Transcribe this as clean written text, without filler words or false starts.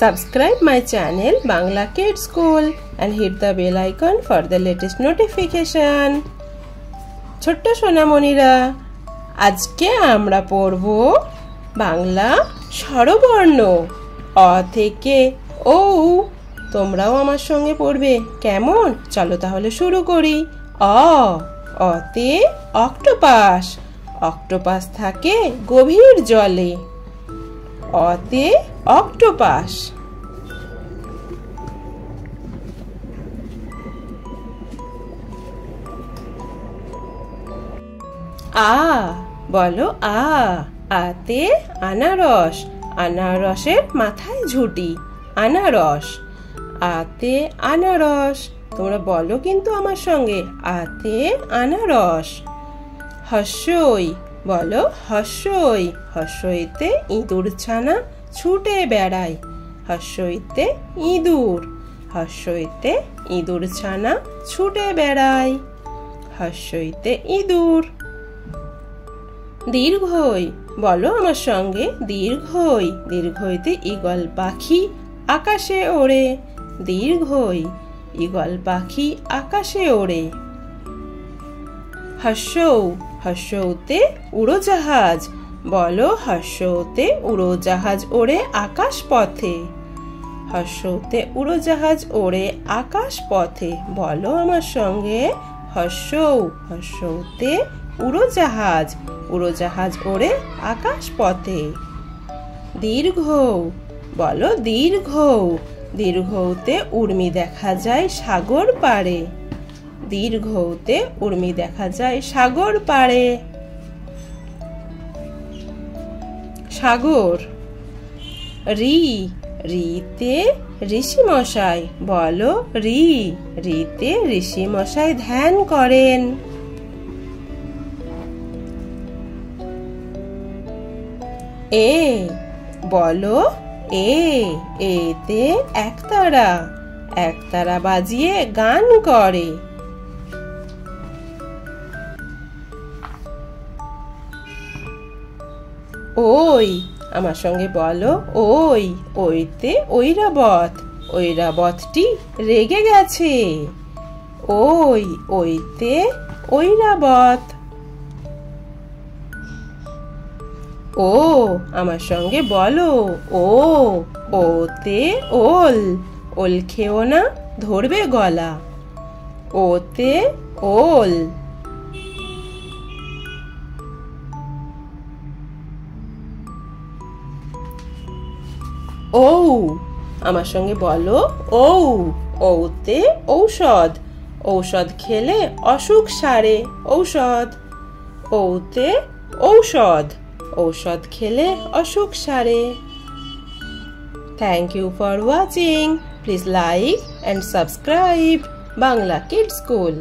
Subscribe my channel Bangla Kids School and hit the bell icon for the latest notification. ছোট্ট সোনামণিরা, আজকে আমরা পড়ব বাংলা স্বরবর্ণ অ থেকে ও। তোমরাও আমার সঙ্গে পড়বে, কেমন? চলো তাহলে শুরু করি। অতে অক্টোপাস। অক্টোপাস থাকে গভীর জলে। অতে অক্টোপাস। বলো আতে আনারস। আনারসের মাথায় ঝুঁটি, আনারস। আতে আনারস। তোমরা বলো কিন্তু আমার সঙ্গে, আতে আনারস। হর্ষই। বলো হর্ষই। হর্ষইতে ইঁদুর ছানা ছুটে বেড়ায়। হর্ষইতে ইঁদুর। হর্ষইতে ইঁদুর ছানা ছুটে বেড়ায়। হর্ষইতে ইঁদুর। দীর্ঘই। বলো আমার সঙ্গে, দীর্ঘই। দীর্ঘইতে ঈগল পাখি আকাশে ওড়ে। দীর্ঘই। ঈগল পাখি আকাশে ওড়ে। হর্ষৌ। হর্ষৌতে উড়োজাহাজ। বলো হর্ষৌতে উড়োজাহাজ ওড়ে আকাশ পথে। হর্ষৌতে উড়োজাহাজ ওড়ে আকাশ পথে। বলো আমার সঙ্গে, হর্ষৌ। হর্ষৌতে উড়োজাহাজ। উড়োজাহাজ ওড়ে আকাশ পথে। দীর্ঘ। বলো দীর্ঘ। দীর্ঘতে উর্মি দেখা যায় সাগর পাড়ে। দীর্ঘতে উর্মি দেখা যায় সাগর পাড়ে। সাগর। রি। রিতে ঋষি মশাই। বলো রিতে ঋষি মশাই ধ্যান করেন। এ। বলো এতে একতারা। একতারা বাজিয়ে গান করে। ওই। আমার সঙ্গে বলো ওইতে ঐরাবত। ঐরাবতটি রেগে গেছে। ওইতে ঐরাবত। ও। আমার সঙ্গে বলো ওতে ওল। ওল খেও না, ধরবে গলা। ওতে ওল। ঔ। আমার সঙ্গে বলো ঔতে ঔষধ। ঔষধ খেলে অসুখ সারে। ঔষধ। ঔতে ঔষধ। ঔষধ খেলে অসুখ সারে। Thank you for watching. Please like and subscribe Bangla Kids School.